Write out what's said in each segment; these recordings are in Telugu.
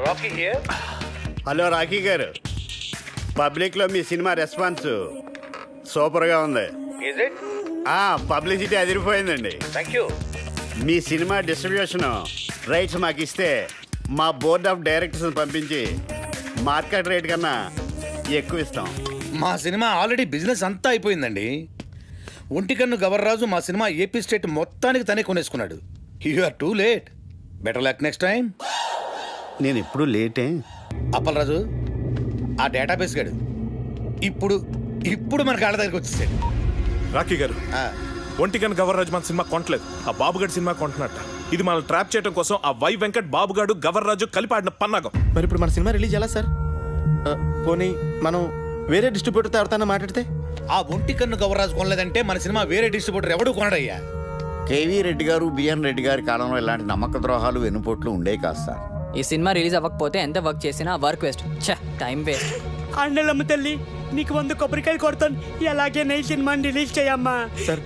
Rocky here. హలో రాకీ గారు, పబ్లిక్లో మీ సినిమా రెస్పాన్స్ సూపర్గా ఉంది. Is it? పబ్లిసిటీ అదిరిపోయిందండి. Thank you. మీ సినిమా డిస్ట్రిబ్యూషన్ రైట్స్ మాకు ఇస్తే మా బోర్డ్ ఆఫ్ డైరెక్టర్స్ని పంపించి మార్కెట్ రేట్ కన్నా ఎక్కువ ఇస్తాం. మా సినిమా ఆల్రెడీ బిజినెస్ అంతా అయిపోయిందండి. ఒంటికన్ను గవర్రాజు మా సినిమా ఏపీ స్టేట్ మొత్తానికి తనే కొనేసుకున్నాడు. You are too late. Better luck next time. నేను ఎప్పుడు లేటే. అప్పలరాజు, ఆ డేటాబేస్ గాడు ఇప్పుడు ఇప్పుడు మన కాళ్ళ దగ్గరికి వచ్చేసాడు. రాకీ గారు, ఒంటికన్ గవర్రాజు మన సినిమా కొనట్లేదు, ఆ బాబుగాడి సినిమా కొంటున్నట్ట. ఇది మనం ట్రాప్ చేయడం కోసం ఆ వై వెంకట్ బాబుగాడు గవర్రాజు కలిపి ఆడిన పన్నాగం. మరి ఇప్పుడు మన సినిమా రిలీజ్ ఎలా సార్? పోనీ మనం వేరే డిస్ట్రిబ్యూటర్తో ఎవరితో మాట్లాడితే? ఆ ఒంటికన్ను గవర్రాజు కొనలేదంటే మన సినిమా వేరే డిస్ట్రిబ్యూటర్ ఎవడు కొనడయ్యా. కేవీ రెడ్డి గారు, బిఎన్ రెడ్డి గారి కాలంలో ఇలాంటి నమ్మక ద్రోహాలు వెన్నుపోట్లు ఉండేవి కాదు సార్. ఈ సినిమా రిలీజ్ అవ్వకపోతే ఎంత వర్క్ చేసినా వర్క్ వేస్ట్, టైం వేస్ట్. అండలమ్మ తల్లి, నీకు 100 కొబ్బరికాయలు కొడతాను. ఎలాగే నై సినిమాని రిలీజ్ చేయమ్మా. సార్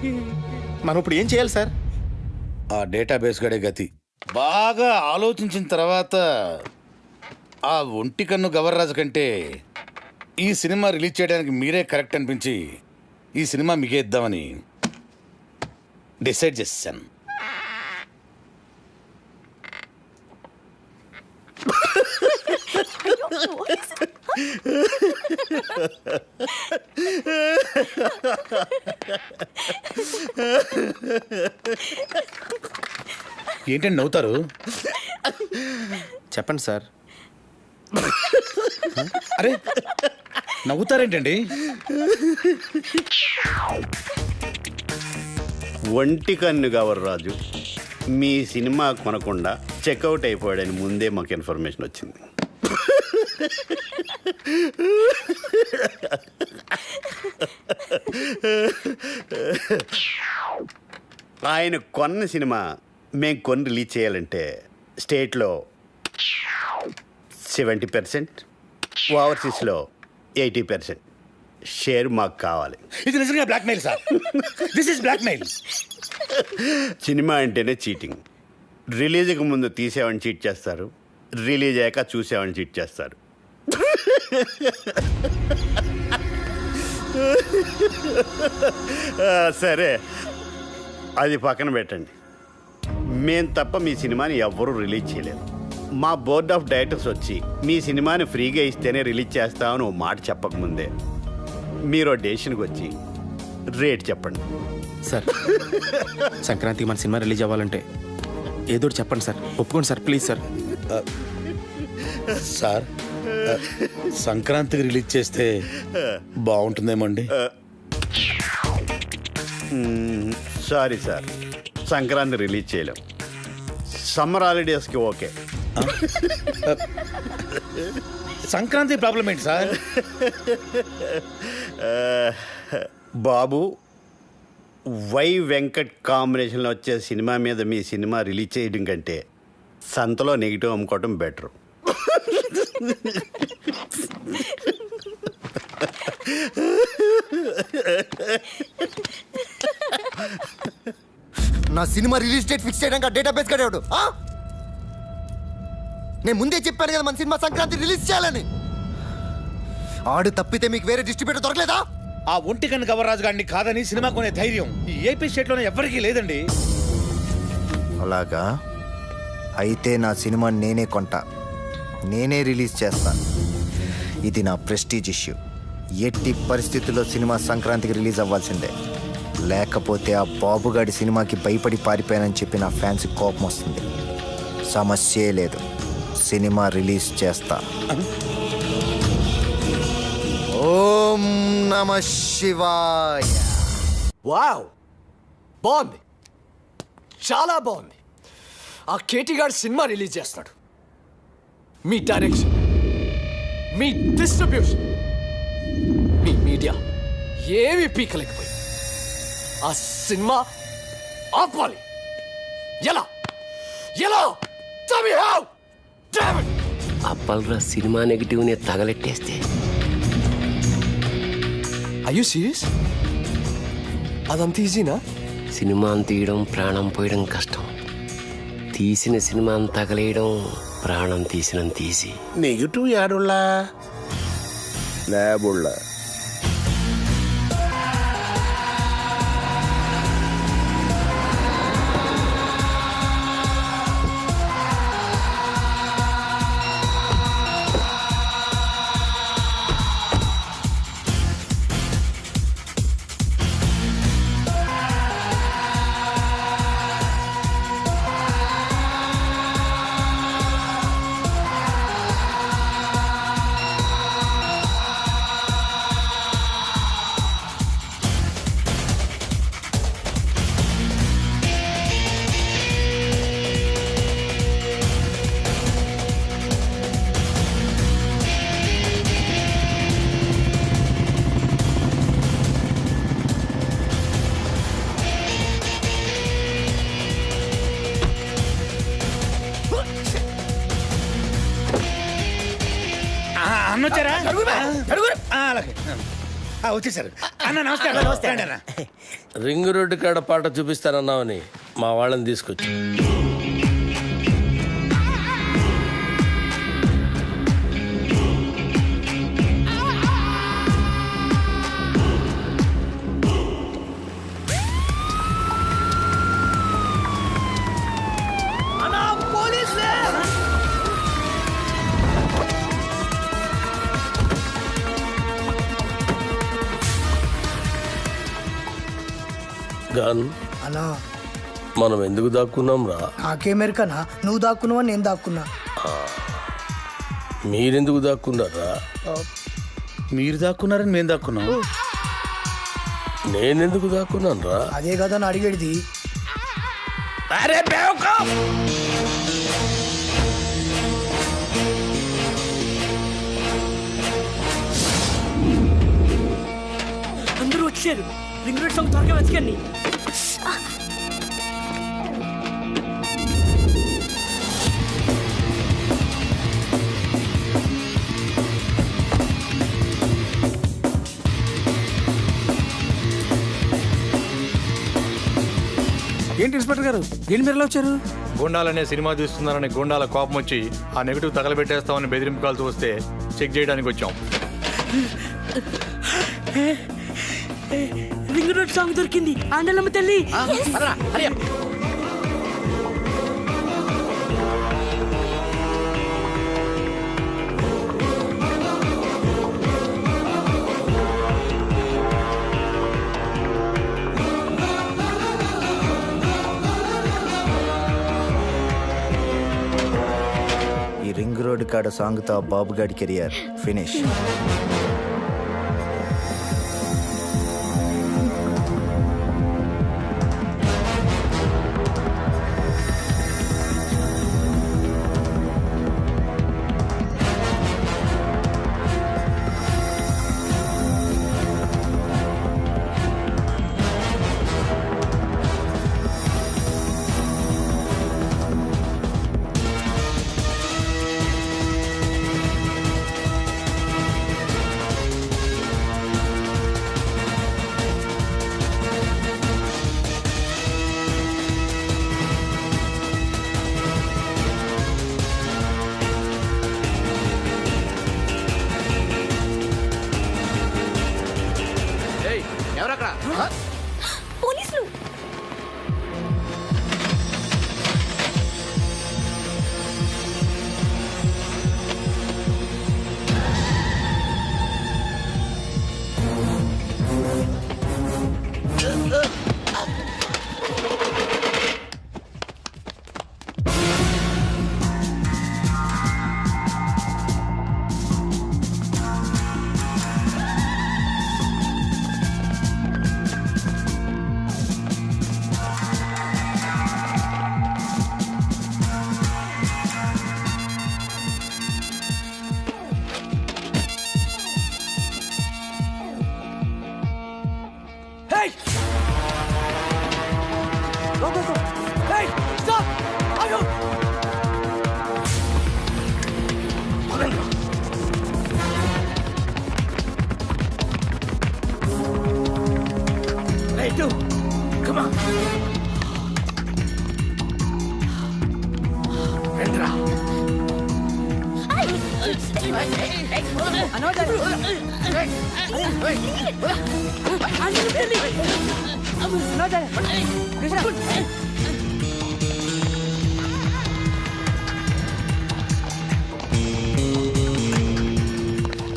మనం ఇప్పుడు ఏం చేయాలి సార్? ఆ డేటాబేస్ గడే గతి. బాగా ఆలోచించిన తర్వాత ఆ ఒంటికన్ను గవర్రాజు కంటే ఈ సినిమా రిలీజ్ చేయడానికి మీరే కరెక్ట్ అనిపించి ఈ సినిమా మీకే ఇద్దామని డిసైడ్ చేశాను. ఏంటండి నవ్వుతారు? చెప్పండి సార్. అరే నవ్వుతారేంటండి? ఒంటికన్ను గవర్రాజు మీ సినిమా కొనకుండా చెక్అవుట్ అయిపోయాడని ముందే మాకు ఇన్ఫర్మేషన్ వచ్చింది. ఆయన కొన్న సినిమా మేము కొని రిలీజ్ చేయాలంటే స్టేట్లో 70%, ఓవర్సీస్లో 80% షేర్ మాకు కావాలి. ఇది నిజంగా blackmail sir. This is blackmail. Cinema అంటేనే చీటింగ్. రిలీజ్కి ముందు తీసేవాడిని చీట్ చేస్తారు, రిలీజ్ అయ్యాక చూసేవాడిని చీట్ చేస్తారు. సరే, అది పక్కన పెట్టండి. మేం తప్ప మీ సినిమాని ఎవ్వరూ రిలీజ్ చేయలేరు. మా బోర్డ్ ఆఫ్ డైరెక్టర్స్ వచ్చి మీ సినిమాని ఫ్రీగా ఇస్తేనే రిలీజ్ చేస్తామని ఓ మాట చెప్పకముందే మీరు డెసిషన్కి వచ్చి రేట్ చెప్పండి. సార్ సంక్రాంతికి మన సినిమా రిలీజ్ అవ్వాలంటే ఏదో చెప్పండి సార్. ఒప్పుకోండి సార్, ప్లీజ్ సార్. సార్ సంక్రాంతికి రిలీజ్ చేస్తే బాగుంటుందేమో అండి. సారీ సార్, సంక్రాంతి రిలీజ్ చేయలేం. సమ్మర్ హాలిడేస్కి ఓకే. సంక్రాంతి ప్రాబ్లం ఏంటి సార్? బాబు, వై వెంకట్ కాంబినేషన్లో వచ్చే సినిమా మీద మీ సినిమా రిలీజ్ చేయడం కంటే సంతలో నెగిటివ్ అమ్ముకోవటం బెటరు. నా సినిమా రిలీజ్ డేట్ ఫిక్స్ చేయడానికి డేటాబేస్ కడేవాడు. నేను ముందే చెప్పాను కదా మన సినిమా సంక్రాంతి రిలీజ్ చేయాలని. ఆడు తప్పితే మీకు వేరే డిస్ట్రిబ్యూటర్ దొరకలేదా? ఆ ఒంటికన్ను గవర్రాజు గారిని కాదని సినిమా కొనే ధైర్యం ఈ ఏపీ స్టేట్లోనే ఎవరికీ లేదండి. అలాగా అయితే నా సినిమా నేనే కొంటా, నేనే రిలీజ్ చేస్తా. ఇది నా ప్రెస్టీజ్ ఇష్యూ. ఎట్టి పరిస్థితుల్లో సినిమా సంక్రాంతికి రిలీజ్ అవ్వాల్సిందే. లేకపోతే ఆ బాబుగాడి సినిమాకి భయపడి పారిపోయానని చెప్పి నా ఫ్యాన్స్ కోపం వస్తుంది. సమస్యే లేదు, సినిమా రిలీజ్ చేస్తా. ఓం నమ శివాయ. వావ్, బాగుంది, చాలా బాగుంది. ఆ కేటీ గారు సినిమా రిలీజ్ చేస్తాడు. మీ డైరెక్షన్, మీ డిస్ట్రిబ్యూషన్, మీ మీడియా ఏమి పీకలేకపోయింది. ఆ సినిమా ఆపాలి. ఎలా ఎలా? అప్పల్రా సినిమా నెగిటివ్ని తగలెట్టేస్తే. Are you serious? అదంత ఈజీనా? సినిమాని తీయడం ప్రాణం పోయడం కష్టం, తీసిన సినిమాని తగలేయడం ప్రాణం తీసినంత తీసి నెగిటివ్ యాడుల్లా లేబుళ్ళ అన్నొచ్చారా వచ్చేసారు అన్న నమస్తే అన్న రింగ్ రోడ్డు కాడ పాట చూపిస్తానన్నావని మా వాళ్ళని తీసుకొచ్చి గన్ అన్నా మనం ఎందుకు దాక్కున్నాం రా? నాకేమెరికనా నువ్వు దాక్కున్నావా నేను దాక్కున్నా? మీరెందుకు దాక్కున్నారా? మీరు దాక్కున్నారని మేము దాక్కున్నాం. నేనెందుకు దాక్కున్నాను రా? అదే కదా అని అడిగేది. అరే అందరూ వచ్చారు. రింగ్ రోడ్ సాంగ్ త్వరగా వెతకండి. ఏంటి ఇన్స్పెక్టర్ గారు ఏంటి మీరు ఎలా వచ్చారు? గుండాలనే సినిమా తీస్తున్నారని గుండాల కోపం వచ్చి ఆ నెగిటివ్ తగలబెట్టేస్తామని బెదిరింపు కాల్సి వస్తే చెక్ చేయడానికి వచ్చాం. రింగ్ రోడ్ సాంగ్ దొరికింది. ఆండలమ్మ తల్లి. ఈ రింగ్ రోడ్ కాడ సాంగ్తో బాబుగాడి కెరియర్ ఫినిష్.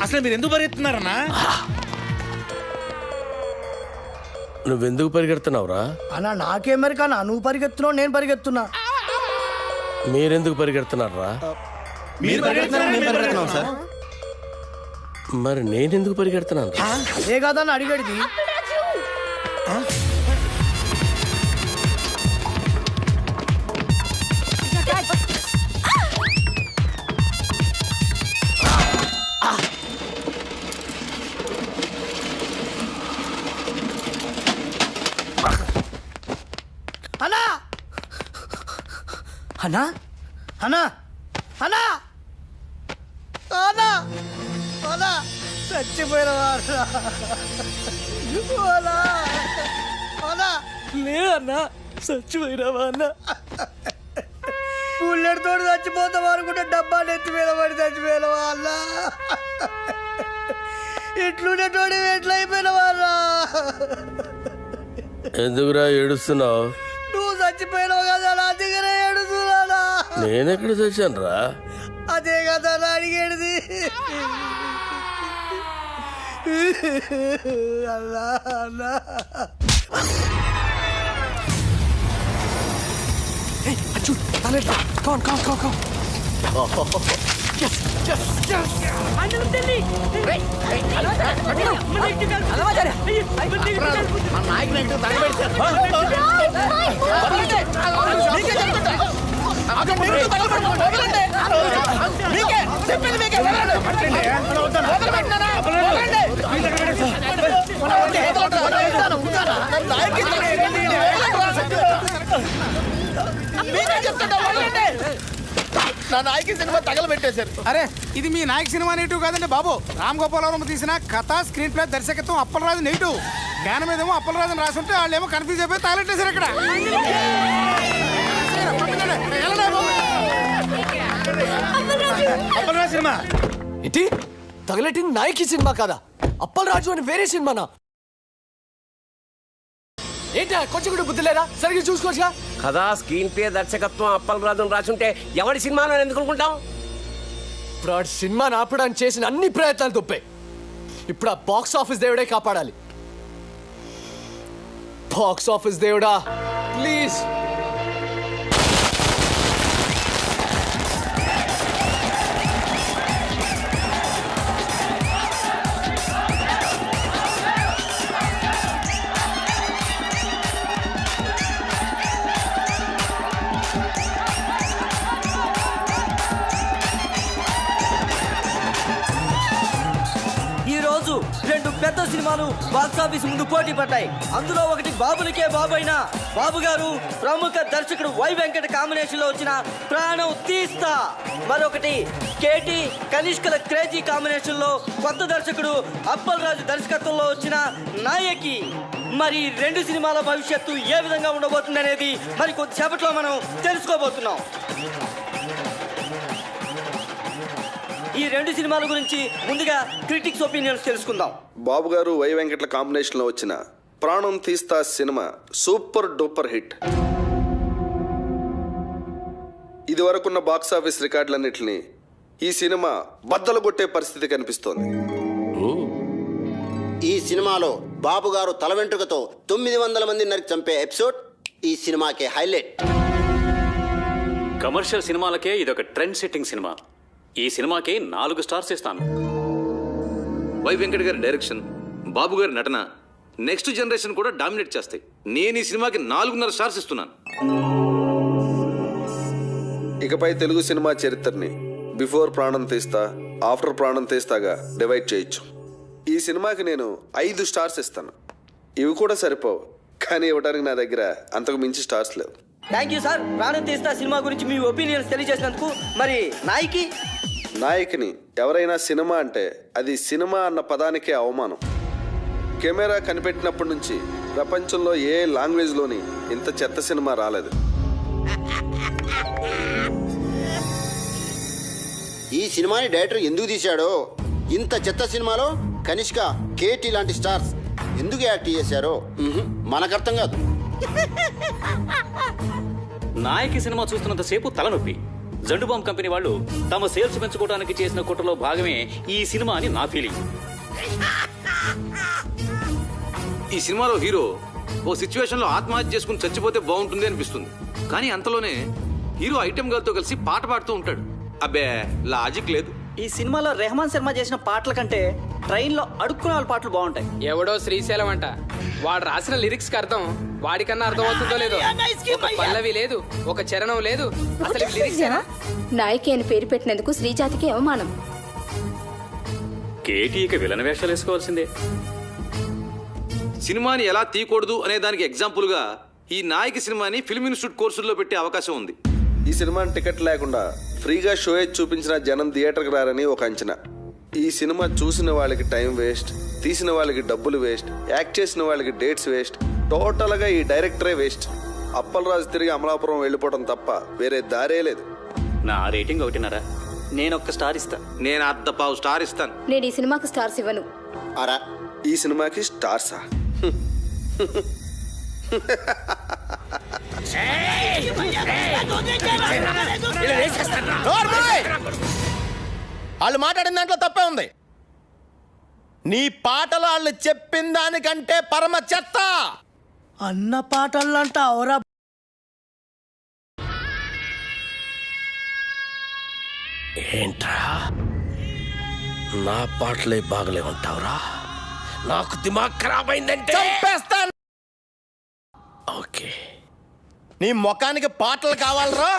అసలు మీరు ఎందుకు పరిగెత్తున్నారన్నా? నువ్వెందుకు పరిగెడుతున్నావురా? అన్నా నాకేం మరి కానీ నువ్వు పరిగెత్తున్నావు, నేను పరిగెత్తున్నా. మీరెందుకు పరిగెడుతున్నారా? సార్ మరి నేనెందుకు పరిగెడుతున్నాను? ఏ కాదని అడిగడిది. అన్నా అన్నా అన్నా అన్నా అన్నా అన్నా చచ్చిపోయిన లేదన్నా, చచ్చిపోయినావా అన్న? బుల్లెట్ తోటి చచ్చిపోతావా అనుకుంటే డబ్బాలు ఎత్తిపోయిన పడి చచ్చిపోయినవా అన్న? ఇట్లుండేటోడి ఎట్లయిపోయినవా అన్నా? ఎందుకురా ఏడుస్తున్నావు? నువ్వు చచ్చిపోయినావు కదా నా దగ్గర ఏడుస్తున్నానా? నేనెక్కడ చచ్చాను రా? అదే కదా నా అడిగేది. అన్నా అన్నా నా నాయకి సినిమా తగలబెట్టేశారు. అరే ఇది మీ నాయక్ సినిమా నెగిటివ్ కాదండి బాబు. రామ్ గోపాలవరం తీసిన కథ, స్క్రీన్ ప్లే, దర్శకత్వం అప్పలరాజు నెగిటివ్. జ్ఞానం మీదేమో అప్పలరాజు రాసి ఉంటే వాళ్ళు ఏమో కన్ఫ్యూజ్ అయిపోయి తగలెట్టేశారు ఇక్కడ. అప్పలరాజు సినిమా ఏంటి తగలెట్టింది నాయకి సినిమా కాదా? అప్పలరాజు అని వేరే సినిమానా? ఏంటా కొంచెం కూడా బుద్ధి లేదా? సరిగ్గా చూసుకోవచ్చుగా. కదా స్క్రీన్ ప్లే దర్శకత్వం అప్పలరాజు రాసుంటే ఎవరి సినిమాలో ఎందుకు అనుకుంటాం? ఇప్పుడు ఆ సినిమాని ఆపడానికి చేసిన అన్ని ప్రయత్నాలు తప్పాయి. ఇప్పుడు ఆ బాక్స్ ఆఫీస్ దేవుడే కాపాడాలి. బాక్స్ ఆఫీస్ దేవుడా ప్లీజ్. రెండు పెద్ద సినిమాలు బాక్సాఫీస్ ముందు పోటీ పడ్డాయి. అందులో ఒకటి బాబులకే బాబైన బాబు గారు ప్రముఖ దర్శకుడు వై వెంకట కాంబినేషన్ లో వచ్చిన ప్రాణం తీస్తా, మరొకటి కేటీ కనిష్కల క్రేజీ కాంబినేషన్ లో కొత్త దర్శకుడు అప్పలరాజు దర్శకత్వంలో వచ్చిన నాయకి. మరి రెండు సినిమాల భవిష్యత్తు ఏ విధంగా ఉండబోతుంది అనేది మరి కొద్దిసేపట్లో మనం తెలుసుకోబోతున్నాం. ఈ రెండు సినిమాల గురించి ముందుగా క్రిటిక్స్ ఒపీనియన్స్ తెలుసుకుందాం. బాబు గారు వై వెంకట్ల కాంబినేషన్ లో వచ్చిన ప్రాణం తీస్తా సినిమా సూపర్ డూపర్ హిట్. ఇది వరకున్న బాక్సాఫీస్ రికార్డులన్నింటినీ ఈ సినిమా బద్దలు కొట్టే పరిస్థితి కనిపిస్తోంది. ఈ సినిమాలో బాబు గారు తల వెంట్రుకతో 900 మంది నరికి చంపే ఎపిసోడ్ ఈ సినిమాకే హైలైట్. కమర్షియల్ సినిమాలకే ఇదొక ట్రెండ్ సెట్టింగ్ సినిమా. ఈ సినిమాకి 4 స్టార్స్ ఇస్తాను. వై వెంకట్ గారి డైరెక్షన్, బాబు గారి నటన నెక్స్ట్ జనరేషన్ కూడా డామినేట్ చేస్తాయి. నేను ఈ సినిమాకి 4.5 స్టార్స్ ఇస్తున్నాను. ఇకపై తెలుగు సినిమా చరిత్రని బిఫోర్ ప్రాణం తీస్తా, ఆఫ్టర్ ప్రాణం తీస్తాగా డివైడ్ చేయొచ్చు. ఈ సినిమాకి నేను 5 స్టార్స్ ఇస్తాను. ఇవి కూడా సరిపోవు, కానీ ఇవ్వడానికి నా దగ్గర అంతకు మించి స్టార్స్ లేవు. Thank you sir. ప్రాణం తీస్తా సినిమా గురించి మీ ఒపీనియన్స్ తెలియజేసినందుకు. మరి నాయకిని ఎవరైనా సినిమా అంటే అది సినిమా అన్న పదానికే అవమానం. కెమెరా కనిపెట్టినప్పటి నుంచి ప్రపంచంలో ఏ లాంగ్వేజ్లోని ఇంత చెత్త సినిమా రాలేదు. ఈ సినిమాని డైరెక్టర్ ఎందుకు తీశాడో, ఇంత చెత్త సినిమాలో కనిష్క, కేటీ లాంటి స్టార్స్ ఎందుకు యాక్ట్ చేశారో మనకు అర్థం కాదు. నాయకి సినిమా చూస్తున్నంతసేపు తలనొప్పి. జండు బాంబ్ కంపెనీ వాళ్ళు తమ సేల్స్ పెంచుకోవడానికి చేసిన కుట్రలో భాగమే ఈ సినిమా అని నా ఫీలింగ్. ఈ సినిమాలో హీరో ఓ సిచ్యువేషన్ లో ఆత్మహత్య చేసుకుని చచ్చిపోతే బాగుంటుంది అనిపిస్తుంది. కానీ అంతలోనే హీరో ఐటెం గర్ల్ తో కలిసి పాట పాడుతూ ఉంటాడు. అబ్బే లాజిక్ లేదు. ఈ సినిమాలో రెహమాన్ శర్మ చేసిన పాటల కంటే ట్రైన్లో అడుక్కునే వాళ్ళ పాటలు బాగుంటాయి. ఎవడో శ్రీశైలం అంట, వాడు రాసిన లిరిక్స్ కి అర్థం వాడికన్నా అర్థం అవుతుందో లేదో. ఒక పల్లవి లేదు, ఒక చరణం లేదు, అసలు లిరిక్స్ నాయకి అని పేరు పెట్టినందుకు శ్రీజాతికి అవమానం. కేటీ ఇక విలన వేషాలు వేసుకోవాల్సిందే. సినిమాని ఎలా తీయకూడదు అనే దానికి ఎగ్జాంపుల్ గా ఈ నాయకి సినిమాని ఫిల్మ్ ఇన్స్టిట్యూట్ కోర్సుల్లో పెట్టే అవకాశం ఉంది. ఈ సినిమాని టికెట్ లేకుండా ఫ్రీగా షో చూపించిన జనం థియేటర్కి రారని ఒక అంచనా. ఈ సినిమా చూసిన వాళ్ళకి టైం వేస్ట్, తీసిన వాళ్ళకి డబ్బులు వేస్ట్, యాక్ట్ చేసిన వాళ్ళకి డేట్స్ వేస్ట్, టోటల్గా ఈ డైరెక్టరే వేస్ట్. అప్పలరాజు తిరిగి అమలాపురం వెళ్ళిపోవడం తప్ప వేరే దారే లేదు. నా రేటింగ్ 1.5. నేను ఒక్క స్టార్ ఇస్తా. నేను 1/2 స్టార్ ఇస్తాను. నేను ఈ సినిమాకి స్టార్స్ ఇవ్వను. అరా ఈ సినిమాకి స్టార్సా? వాళ్ళు మాట్లాడిన దాంట్లో తప్పే ఉంది. నీ పాటలు వాళ్ళు చెప్పిన దానికంటే పరమ చెత్త. అన్న పాటలంట అవరా. ఏంట్రా నా పాటలే బాగలేమంటావురా? నాకు దిమాగ్ ఖరాబ్ అయిందంటే చంపేస్తాను. ఓకే, నీ ముఖానికి పాటలు కావాలరా?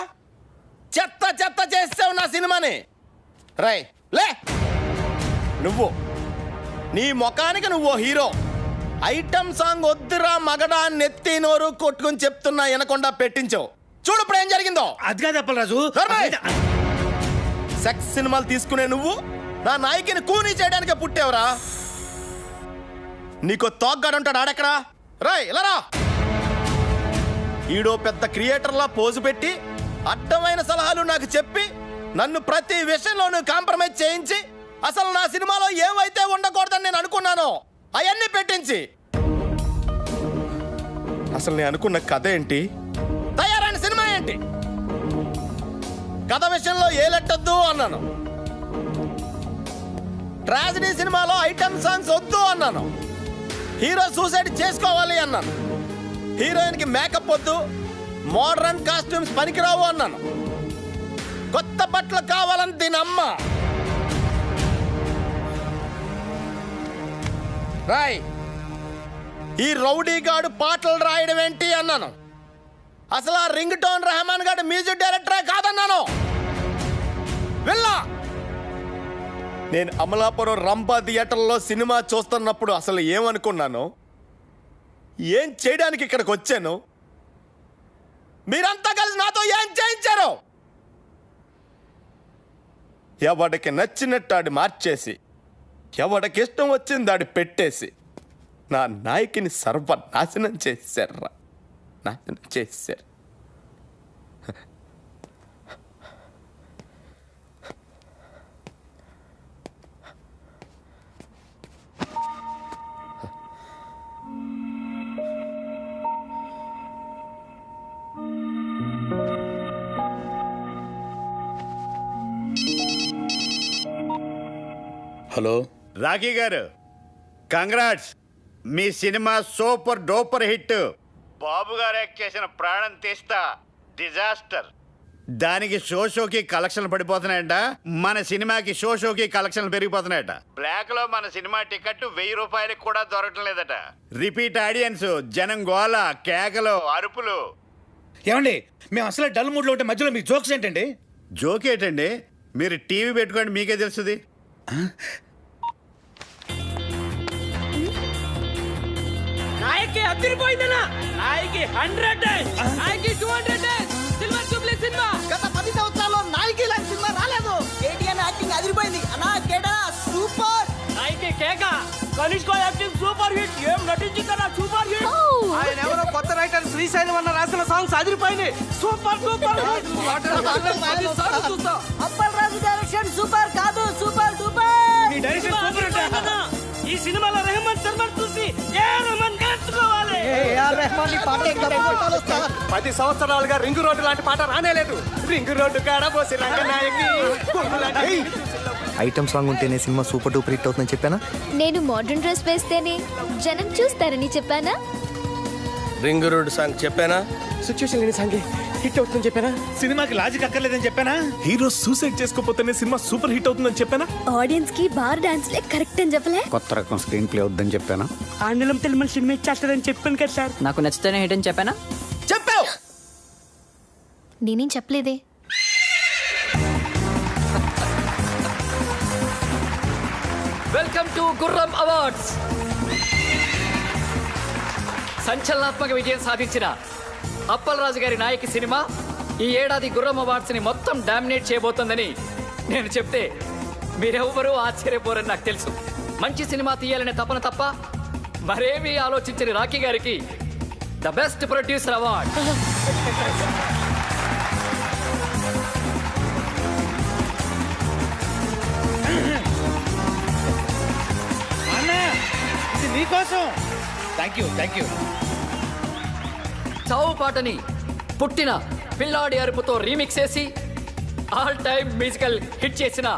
చెత్త చెత్త చేసావు నా సినిమాని. రై లే, నువ్వు నీ ముఖానికి నువ్వు హీరో. ఐటమ్ సాంగ్ వద్దురా మగడా నెత్తి నోరు కొట్టుకుని చెప్తున్నా వినకుండా పెట్టించావు. చూడు ఇప్పుడు ఏం జరిగిందో. అది కాదు అప్పలరాజు. సెక్స్ సినిమాలు తీసుకునే నువ్వు నా నాయకిని కూనీ చేయడానికే పుట్టావురా. నీకు తోగ్గాడుంటాడు ఆడెక్కడా? రాయ్ ఇలా రా. ఈడో పెద్ద క్రియేటర్లా పోజు పెట్టి అడ్డమైన సలహాలు నాకు చెప్పి నన్ను ప్రతి విషయంలోనూ కాంప్రమైజ్ చేయించి అసలు నా సినిమాలో ఏవైతే ఉండకూడదని నేను అనుకున్నానో అవన్నీ పెట్టించి అసలు నేను అనుకున్న కథ ఏంటి, తయారైన సినిమా ఏంటి? కథ విషయంలో ఏ లెట్టొద్దు అన్నాను. ట్రాజడీ సినిమాలో ఐటమ్ సాంగ్స్ వద్దు అన్నాను. హీరో సూసైడ్ చేసుకోవాలి అన్నాను. హీరోయిన్కి మేకప్ వద్దు, మోడర్న్ కాస్ట్యూమ్స్ పనికిరావు అన్నాను. కొత్త బట్టలు కావాలని దీని అమ్మ. రాయ్, ఈ రౌడీ గాడు పాటలు రాయడం ఏంటి అన్నాను. అసలు ఆ రింగ్ టోన్ రెహమాన్ గాడు మ్యూజిక్ డైరెక్టరే కాదన్నాను. వెళ్ళా. నేను అమలాపురం రంభా థియేటర్లో సినిమా చూస్తున్నప్పుడు అసలు ఏమనుకున్నాను, ఏం చేయడానికి ఇక్కడికి వచ్చాను, మీరంతా కలిసి నాతో ఏం చేయించారు? ఎవడికి నచ్చినట్టు ఆడి మార్చేసి ఎవడికి ఇష్టం వచ్చింది ఆడి పెట్టేసి నా నాయకిని సర్వనాశనం చేశారా, నాశనం చేశారు. హలో రాఖీ గారు, కంగ్రాట్స్. మీ సినిమా సూపర్ డూపర్ హిట్. బాబు గారు యాక్ట్ చేసిన ప్రాణం తీస్తా డిజాస్టర్. దానికి షోకి కలెక్షన్లు పడిపోతున్నాయట. మన సినిమాకి షోకి కలెక్షన్లు పెరిగిపోతున్నాయట. బ్లాక్ లో మన సినిమా టికెట్ 1000 రూపాయలకు కూడా దొరకటం లేదట. రిపీట్ ఆడియన్స్, జనం గోల, కేకలు, అరుపులు. ఏమండి, మేము అసలు డల్ మూడ్ లో ఉంటే మధ్యలో మీ జోక్స్ ఏంటండి? జోక్ ఏంటండి? మీరు టీవీ పెట్టుకోండి, మీకే తెలుస్తుంది. నాయకి అదిరిపోయిందనా? నాయకి 100 డేస్, నాయకి 200 డేస్, సిల్వర్ జూబ్లీ సినిమా. గత 10 సంవత్సరాల్లో నాయకి లాంటి సినిమా రాలేదు. కేటీఆర్ యాక్టింగ్ అదిరిపోయింది అన్నా. కేడా సూపర్. నాయకి కేక, కనిష్క యాక్టింగ్ సూపర్ హిట్. ఏం నటించిందన్నా, సూపర్ హిట్. ఆయన ఎవరో కొత్త రైటర్ శ్రీశైలం అన్న రాసిన సాంగ్స్ అదిరిపోయింది. Super super. Appalaraju direction super. 10 సంవత్సరాలుగా రింగు రోడ్డు లాంటి పాట రానేలేదు. రింగు రోడ్డు కాడ పోసి రంగనాయకి ఐటమ్ సాంగ్ ఉంటేనే సినిమా సూపర్ డూపర్ హిట్ అవుతుందని చెప్పానా? నేను మోడర్న్ డ్రెస్ వేస్తేనే జనం చూస్తారని చెప్పానా? రింగ్ రోడ్ సాంగ్ చెప్పానా? సిచ్యువేషన్ లేని సాంగ్ హిట్ అవుతుందని చెప్పానా? సినిమాకి లాజిక్ అక్కర్లేదని చెప్పానా? హీరో సూసైడ్ చేసుకోపోతేనే సినిమా సూపర్ హిట్ అవుతుందని చెప్పానా? ఆడియన్స్ కి బార్ డాన్స్ లే కరెక్ట్ అని చెప్పలే? కొత్త రకం స్క్రీన్ ప్లే వద్దని చెప్పానా? ఆంగ్లం తెలుగు సినిమా ఇచ్చేస్తారని చెప్పాను కదా సార్. నాకు నచ్చితేనే హిట్ అని చెప్పానా? చెప్పావు. నేనేం చెప్పలేదే. వెల్కమ్ టు గుర్రం అవార్డ్స్. సంచలనాత్మక విజయం సాధించిన అప్పలరాజు గారి నాయకి సినిమా ఈ ఏడాది గుర్రం అవార్డ్స్ ని మొత్తం డామినేట్ చేయబోతోందని నేను చెప్తే మీరెవ్వరూ ఆశ్చర్యపోరని నాకు తెలుసు. మంచి సినిమా తీయాలనే తపన తప్ప మరేమీ ఆలోచించని రాఖీ గారికి ద బెస్ట్ ప్రొడ్యూసర్ అవార్డ్. నీకోసం. Thank you. చావు పాటని పుట్టిన పిల్లాడి అరుపుతో రీమిక్స్ చేసి ఆల్ టైమ్ మ్యూజికల్ హిట్ చేసిన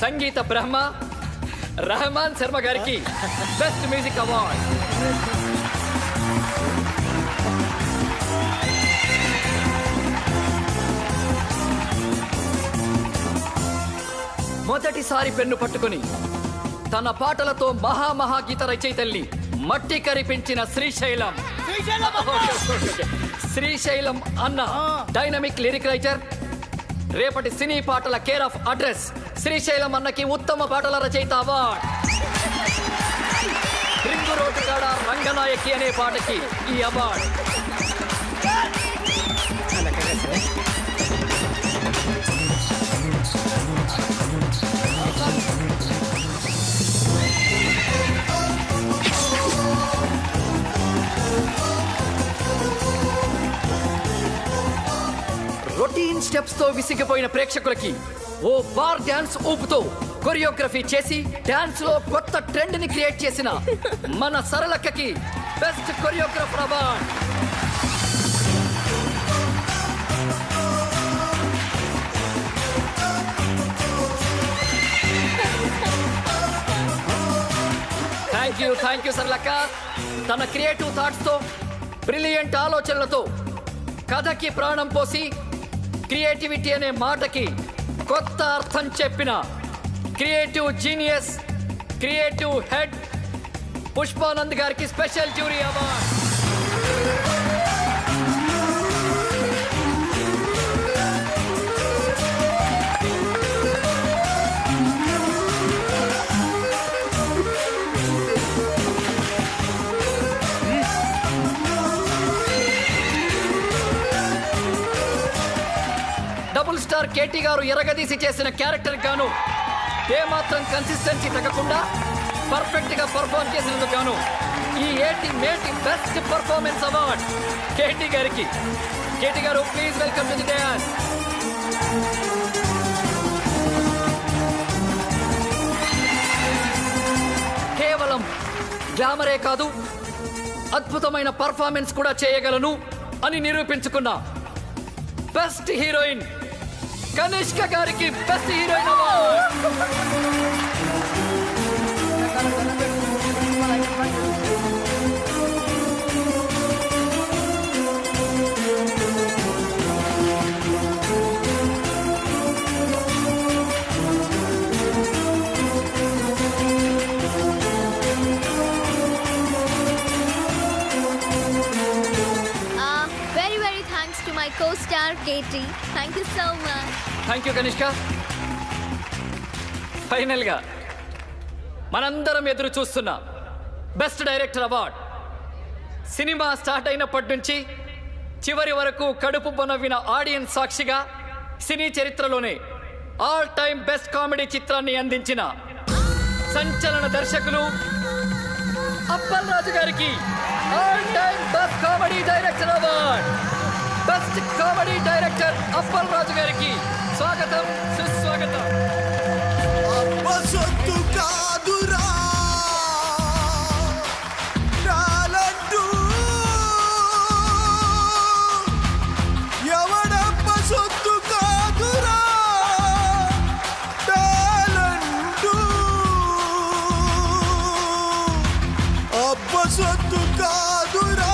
సంగీత బ్రహ్మ రెహమాన్ శర్మ గారికి బెస్ట్ మ్యూజిక్ అవార్డ్. మొదటిసారి పెన్ను పట్టుకుని తన పాటలతో మహాగీత రచయితల్ని మట్టి కరిపించిన శ్రీశైలం అన్న డైనమిక్ లిరిక్ రైటర్, రేపటి సినీ పాటల కేర్ ఆఫ్ అడ్రస్ శ్రీశైలం అన్నకి ఉత్తమ పాటల రచయిత అవార్డ్. రింగు రోడ్డు కాడ రంగనాయకి అనే పాటకి ఈ అవార్డ్. రొటీన్ స్టెప్స్ తో విసిగిపోయిన ప్రేక్షకులకి ఓ బార్ డాన్స్ ఊపుతో కొరియోగ్రఫీ చేసి డాన్స్ లో కొత్త ట్రెండ్ ని క్రియేట్ చేసిన మన సరళక్కకి best choreographer award. Thank you Saralakka. తన క్రియేటివ్ థాట్స్ తో బ్రిలియంట్ ఆలోచనలతో కథకి ప్రాణం పోసి క్రియేటివిటీ అనే మాటకి కొత్త అర్థం చెప్పిన creative genius, creative head Pushpanand గారికి special jury award. Double star KT గారు ఎరగదీసి చేసిన క్యారెక్టర్ గాను ఏమాత్రం కన్సిస్టెన్సీ తగ్గకుండా పర్ఫెక్ట్ గా పర్ఫార్మ్ చేసినందుకు గాను ఈ మేటి బెస్ట్ పర్ఫార్మెన్స్ అవార్డ్ కేటీ గారికి. కేటీ గారు please welcome to the dance. కేవలం గ్లామరే కాదు, అద్భుతమైన పర్ఫార్మెన్స్ కూడా చేయగలను అని నిరూపించుకున్న బెస్ట్ హీరోయిన్ కనిష్క గారికి best heroine award. Very thanks to my co-star Katie. Thank you so much. Thank you Kanishka. Final గా మనందరం ఎదురు చూస్తున్న best director award. Cinema start అయినప్పటి నుంచి చివరి వరకు కడుపు బొనవిన ఆడియన్స్ సాక్షిగా సినీ చరిత్రలోనే ఆల్ టైమ్ బెస్ట్ కామెడీ చిత్రాన్ని అందించిన సంచలన దర్శకులు అప్పలరాజు గారికి all time best comedy director award. Best comedy director Appalaraju గారికి స్వాగతం, సుస్వాగతం. కాదురా. సొత్తు కాదురా.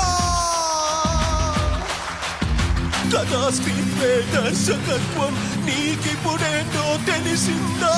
కథా స్క్రీన్ ప్లే దర్శకత్వం నీకిప్పుడేంటో తెలిసిందా?